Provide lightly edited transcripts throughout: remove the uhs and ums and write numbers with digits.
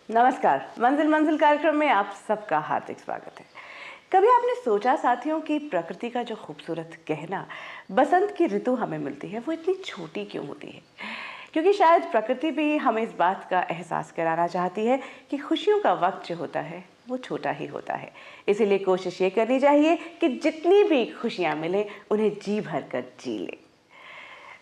नमस्कार। मंजिल मंजिल कार्यक्रम में आप सबका हार्दिक स्वागत है। कभी आपने सोचा साथियों कि प्रकृति का जो खूबसूरत गहना बसंत की ऋतु हमें मिलती है वो इतनी छोटी क्यों होती है? क्योंकि शायद प्रकृति भी हमें इस बात का एहसास कराना चाहती है कि खुशियों का वक्त जो होता है वो छोटा ही होता है। इसीलिए कोशिश ये करनी चाहिए कि जितनी भी खुशियाँ मिलें उन्हें जी भर कर जी लें।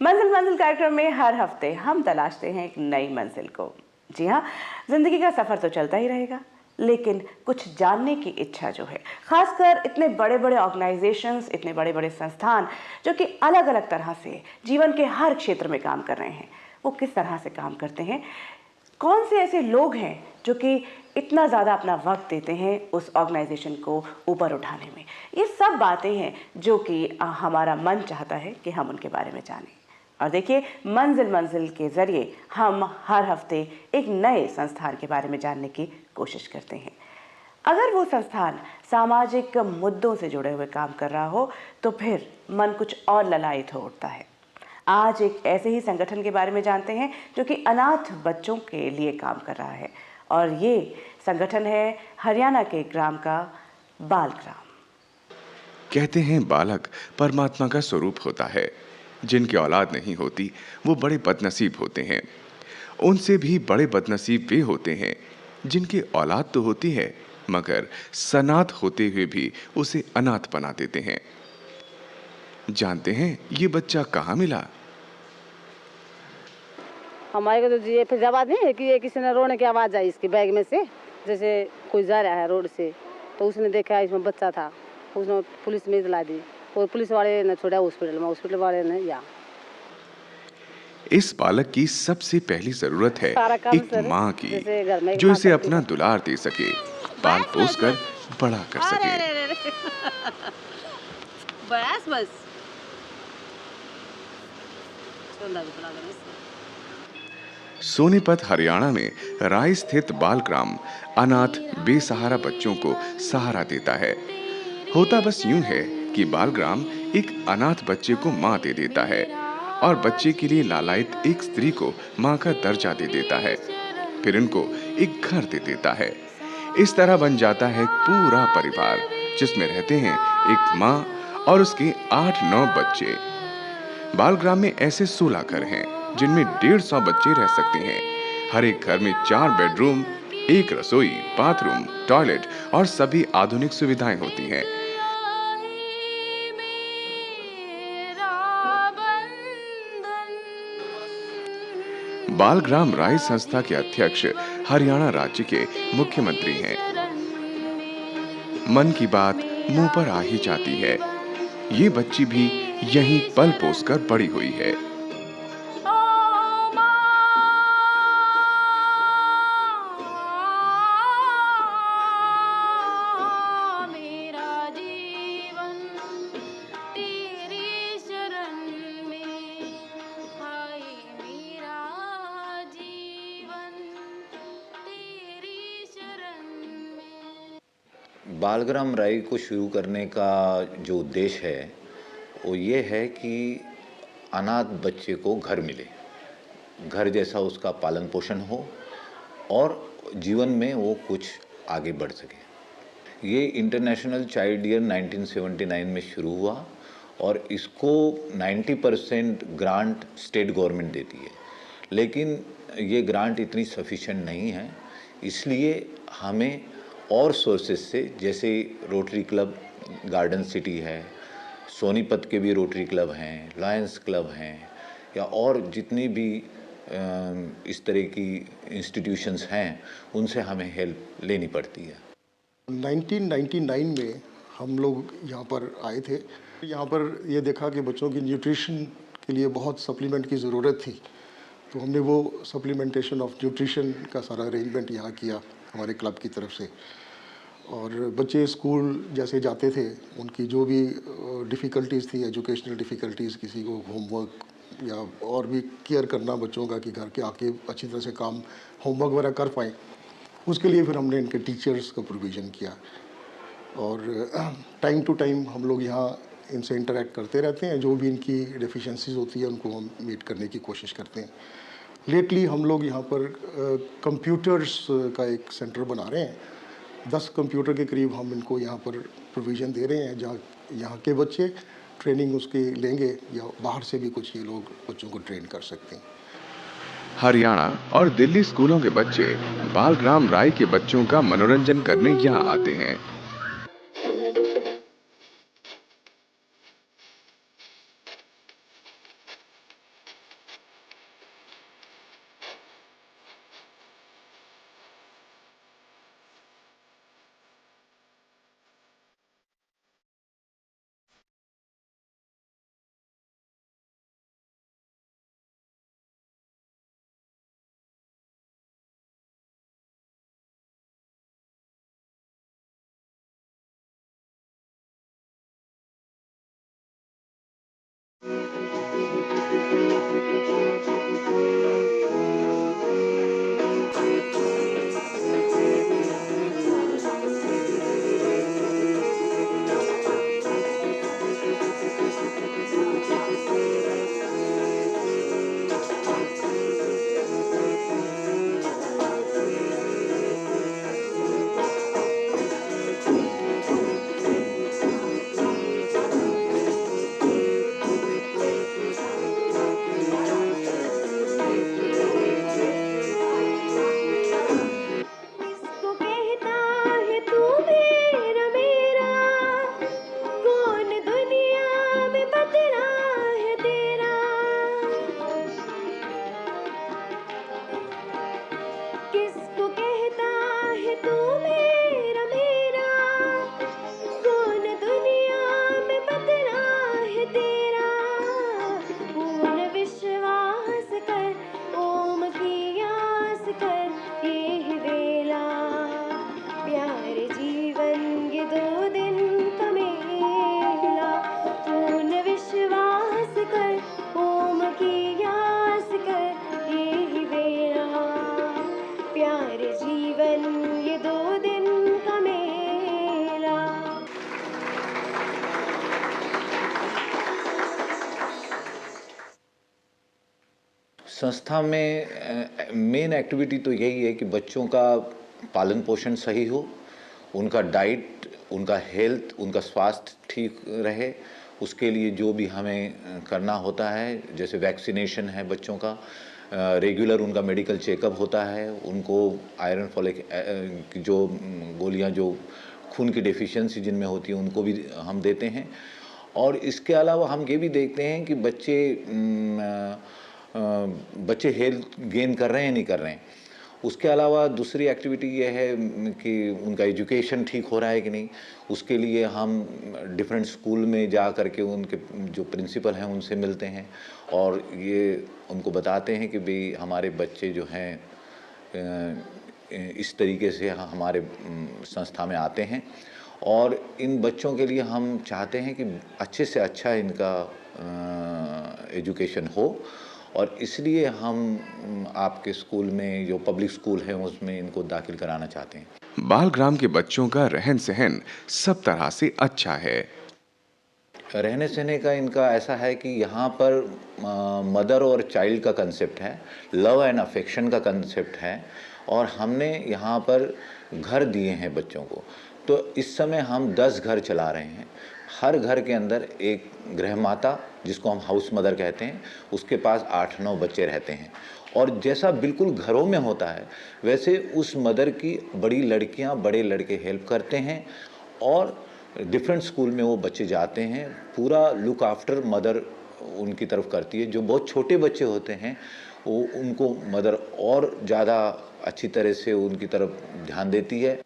मंजिल मंजिल कार्यक्रम में हर हफ्ते हम तलाशते हैं एक नई मंजिल को। जी हाँ, जिंदगी का सफर तो चलता ही रहेगा, लेकिन कुछ जानने की इच्छा जो है, खासकर इतने बड़े बड़े ऑर्गेनाइजेशंस, इतने बड़े बड़े संस्थान जो कि अलग अलग तरह से जीवन के हर क्षेत्र में काम कर रहे हैं, वो किस तरह से काम करते हैं, कौन से ऐसे लोग हैं जो कि इतना ज़्यादा अपना वक्त देते हैं उस ऑर्गेनाइजेशन को ऊपर उठाने में। ये सब बातें हैं जो कि हमारा मन चाहता है कि हम उनके बारे में जानें। और देखिए, मंजिल मंजिल के ज़रिए हम हर हफ्ते एक नए संस्थान के बारे में जानने की कोशिश करते हैं। अगर वो संस्थान सामाजिक मुद्दों से जुड़े हुए काम कर रहा हो तो फिर मन कुछ और ललायत हो उठता है। आज एक ऐसे ही संगठन के बारे में जानते हैं जो कि अनाथ बच्चों के लिए काम कर रहा है, और ये संगठन है हरियाणा के ग्राम का बाल ग्राम। कहते हैं बालक परमात्मा का स्वरूप होता है। जिनकी औलाद नहीं होती वो बड़े बदनसीब होते हैं। उनसे भी बड़े बदनसीब वे होते हैं जिनकी औलाद तो होती है मगर सनाथ होते हुए भी उसे अनाथ बना देते हैं। जानते हैं ये बच्चा कहाँ मिला? हमारे को तो ये फिर जवाब नहीं है कि ये किसी ने रोने की आवाज़ आई इसके बैग में से, जैसे कोई जा रहा है रोड से तो उसने देखा इसमें बच्चा था, उसने पुलिस में इतला दी और पुलिस वाले ने छोड़ा हॉस्पिटल वाले ने या इस बालक की सबसे पहली जरूरत है सारा काम एक सर माँ की, जैसे घर में जो माँ इसे करती अपना है। दुलार दे सके, पाल पोस कर बड़ा कर सके। बस बस सोनीपत हरियाणा में राय स्थित बाल ग्राम अनाथ बेसहारा बच्चों को सहारा देता है। होता बस यूं है कि बाल ग्राम एक अनाथ बच्चे को मां दे देता है और बच्चे के लिए लालायित एक स्त्री को मां का दर्जा दे देता है, फिर इनको एक घर दे देता है। इस तरह बन जाता है एक पूरा परिवार जिसमें रहते हैं एक मां और उसके 8-9 बच्चे। बालग्राम में ऐसे 16 घर हैं जिनमें 150 बच्चे रह सकते हैं। हर एक घर में 4 बेडरूम, एक रसोई, बाथरूम, टॉयलेट और सभी आधुनिक सुविधाएं होती हैं। बालग्राम राय संस्था के अध्यक्ष हरियाणा राज्य के मुख्यमंत्री हैं। मन की बात मुंह पर आ ही जाती है। ये बच्ची भी यहीं पल पोस कर बड़ी हुई है। बालग्राम राई को शुरू करने का जो उद्देश्य है वो ये है कि अनाथ बच्चे को घर मिले, घर जैसा उसका पालन पोषण हो और जीवन में वो कुछ आगे बढ़ सके। ये इंटरनेशनल चाइल्ड ईयर 1979 में शुरू हुआ और इसको 90% ग्रांट स्टेट गवर्नमेंट देती है, लेकिन ये ग्रांट इतनी सफिशिएंट नहीं है। इसलिए हमें और सोर्सेज से, जैसे रोटरी क्लब गार्डन सिटी है, सोनीपत के भी रोटरी क्लब हैं, लायंस क्लब हैं, या और जितनी भी इस तरह की इंस्टीट्यूशंस हैं उनसे हमें हेल्प लेनी पड़ती है। 1999 में हम लोग यहाँ पर आए थे। यहाँ पर ये देखा कि बच्चों की न्यूट्रिशन के लिए बहुत सप्लीमेंट की ज़रूरत थी, तो हमने वो सप्लीमेंटेशन ऑफ न्यूट्रिशन का सारा अरेंजमेंट यहाँ किया हमारे क्लब की तरफ से। और बच्चे स्कूल जैसे जाते थे, उनकी जो भी डिफ़िकल्टीज़ थी, एजुकेशनल डिफ़िकल्टीज़, किसी को होमवर्क या और भी केयर करना बच्चों का कि घर के आके अच्छी तरह से काम होमवर्क वगैरह कर पाएँ, उसके लिए फिर हमने इनके टीचर्स का प्रोविज़न किया। और टाइम टू टाइम हम लोग यहाँ इनसे इंटरेक्ट करते रहते हैं, जो भी इनकी डेफिशिएंसीज होती है उनको हम मीट करने की कोशिश करते हैं। लेटली हम लोग यहाँ पर कंप्यूटर्स का एक सेंटर बना रहे हैं। 10 कंप्यूटर के करीब हम इनको यहाँ पर प्रोविज़न दे रहे हैं, जहाँ यहाँ के बच्चे ट्रेनिंग उसके लेंगे या बाहर से भी कुछ ये लोग बच्चों को ट्रेन कर सकते हैं। हरियाणा और दिल्ली स्कूलों के बच्चे बालग्राम राय के बच्चों का मनोरंजन करने यहाँ आते हैं। संस्था में मेन एक्टिविटी तो यही है कि बच्चों का पालन पोषण सही हो, उनका डाइट, उनका हेल्थ, उनका स्वास्थ्य ठीक रहे। उसके लिए जो भी हमें करना होता है, जैसे वैक्सीनेशन है बच्चों का, रेगुलर उनका मेडिकल चेकअप होता है, उनको आयरन फॉलिक की जो गोलियां जो खून की डेफिशिएंसी जिनमें होती है उनको भी हम देते हैं। और इसके अलावा हम ये भी देखते हैं कि बच्चे हेल्थ गेन कर रहे हैं नहीं कर रहे हैं। उसके अलावा दूसरी एक्टिविटी ये है कि उनका एजुकेशन ठीक हो रहा है कि नहीं। उसके लिए हम डिफरेंट स्कूल में जा कर के उनके जो प्रिंसिपल हैं उनसे मिलते हैं और ये उनको बताते हैं कि भाई हमारे बच्चे जो हैं इस तरीके से हमारे संस्था में आते हैं और इन बच्चों के लिए हम चाहते हैं कि अच्छे से अच्छा इनका एजुकेशन हो और इसलिए हम आपके स्कूल में जो पब्लिक स्कूल है उसमें इनको दाखिल कराना चाहते हैं। बालग्राम के बच्चों का रहन सहन सब तरह से अच्छा है। रहने सहने का इनका ऐसा है कि यहाँ पर मदर और चाइल्ड का कंसेप्ट है, लव एंड अफेक्शन का कंसेप्ट है और हमने यहाँ पर घर दिए हैं बच्चों को। तो इस समय हम 10 घर चला रहे हैं। हर घर के अंदर एक गृह माता, जिसको हम हाउस मदर कहते हैं, उसके पास 8-9 बच्चे रहते हैं और जैसा बिल्कुल घरों में होता है वैसे उस मदर की बड़ी लड़कियां बड़े लड़के हेल्प करते हैं और डिफरेंट स्कूल में वो बच्चे जाते हैं। पूरा लुक आफ्टर मदर उनकी तरफ करती है। जो बहुत छोटे बच्चे होते हैं वो उनको मदर और ज़्यादा अच्छी तरह से उनकी तरफ ध्यान देती है।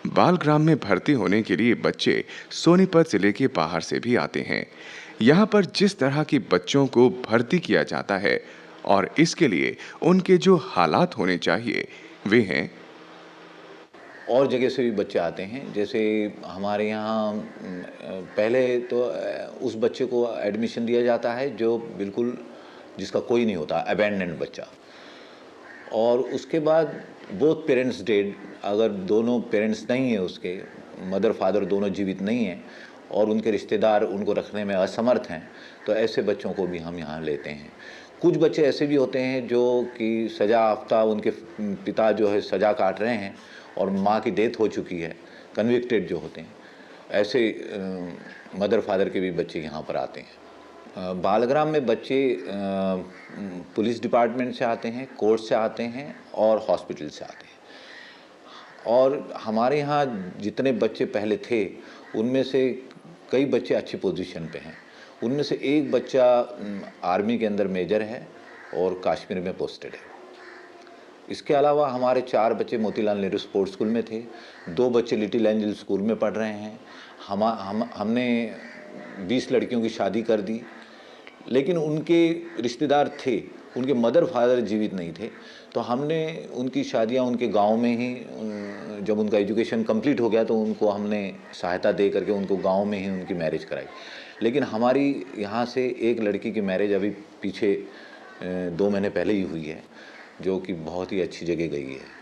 बालग्राम में भर्ती होने के लिए बच्चे सोनीपत जिले के बाहर से भी आते हैं। यहाँ पर जिस तरह के बच्चों को भर्ती किया जाता है और इसके लिए उनके जो हालात होने चाहिए वे हैं। और जगह से भी बच्चे आते हैं, जैसे हमारे यहाँ पहले तो उस बच्चे को एडमिशन दिया जाता है जो बिल्कुल जिसका कोई नहीं होता, अबैंडन्ड बच्चा। और उसके बाद बोथ पेरेंट्स डेड, अगर दोनों पेरेंट्स नहीं हैं, उसके मदर फादर दोनों जीवित नहीं हैं और उनके रिश्तेदार उनको रखने में असमर्थ हैं, तो ऐसे बच्चों को भी हम यहाँ लेते हैं। कुछ बच्चे ऐसे भी होते हैं जो कि सज़ा याफ्ता, उनके पिता जो है सज़ा काट रहे हैं और माँ की डेथ हो चुकी है, कन्विक्टेड जो होते हैं, ऐसे मदर फादर के भी बच्चे यहाँ पर आते हैं। बालग्राम में बच्चे पुलिस डिपार्टमेंट से आते हैं, कोर्ट से आते हैं और हॉस्पिटल से आते हैं। और हमारे यहाँ जितने बच्चे पहले थे उनमें से कई बच्चे अच्छी पोजीशन पे हैं। उनमें से एक बच्चा आर्मी के अंदर मेजर है और कश्मीर में पोस्टेड है। इसके अलावा हमारे 4 बच्चे मोतीलाल नेहरू स्पोर्ट्स स्कूल में थे, 2 बच्चे लिटिल एंजल स्कूल में पढ़ रहे हैं। हमने 20 लड़कियों की शादी कर दी, लेकिन उनके रिश्तेदार थे, उनके मदर फादर जीवित नहीं थे, तो हमने उनकी शादियां उनके गांव में ही, जब उनका एजुकेशन कंप्लीट हो गया तो उनको हमने सहायता दे करके उनको गांव में ही उनकी मैरिज कराई। लेकिन हमारी यहाँ से एक लड़की की मैरिज अभी पीछे 2 महीने पहले ही हुई है, जो कि बहुत ही अच्छी जगह गई है।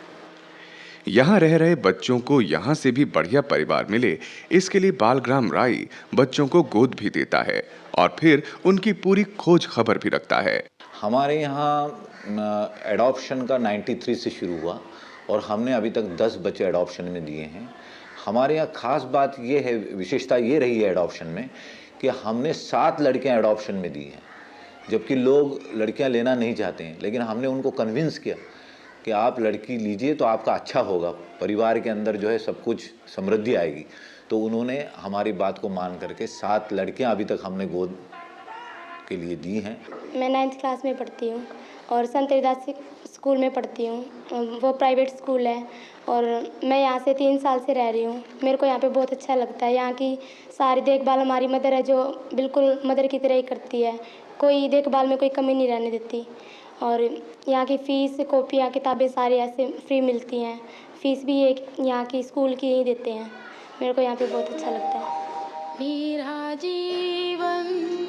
यहाँ रह रहे बच्चों को यहाँ से भी बढ़िया परिवार मिले, इसके लिए बालग्राम राई बच्चों को गोद भी देता है और फिर उनकी पूरी खोज खबर भी रखता है। हमारे यहाँ एडॉप्शन का 93 से शुरू हुआ और हमने अभी तक 10 बच्चे एडॉप्शन में दिए हैं। हमारे यहाँ खास बात ये है, विशेषता ये रही है एडॉप्शन में कि हमने 7 लड़कियाँ एडॉप्शन में दी हैं, जबकि लोग लड़कियाँ लेना नहीं चाहते हैं, लेकिन हमने उनको कन्विंस किया कि आप लड़की लीजिए तो आपका अच्छा होगा, परिवार के अंदर जो है सब कुछ समृद्धि आएगी। तो उन्होंने हमारी बात को मान करके 7 लड़कियाँ अभी तक हमने गोद के लिए दी हैं। मैं 9th क्लास में पढ़ती हूँ और संत रविदास स्कूल में पढ़ती हूँ। वो प्राइवेट स्कूल है और मैं यहाँ से 3 साल से रह रही हूँ। मेरे को यहाँ पे बहुत अच्छा लगता है। यहाँ की सारी देखभाल हमारी मदर है, जो बिल्कुल मदर की तरह ही करती है, कोई देखभाल में कोई कमी नहीं रहने देती। और यहाँ की फ़ीस, कॉपियाँ, किताबें सारी ऐसे फ्री मिलती हैं। फ़ीस भी एक यहाँ की स्कूल की ही देते हैं। मेरे को यहाँ पे बहुत अच्छा लगता है। मेरा जीवन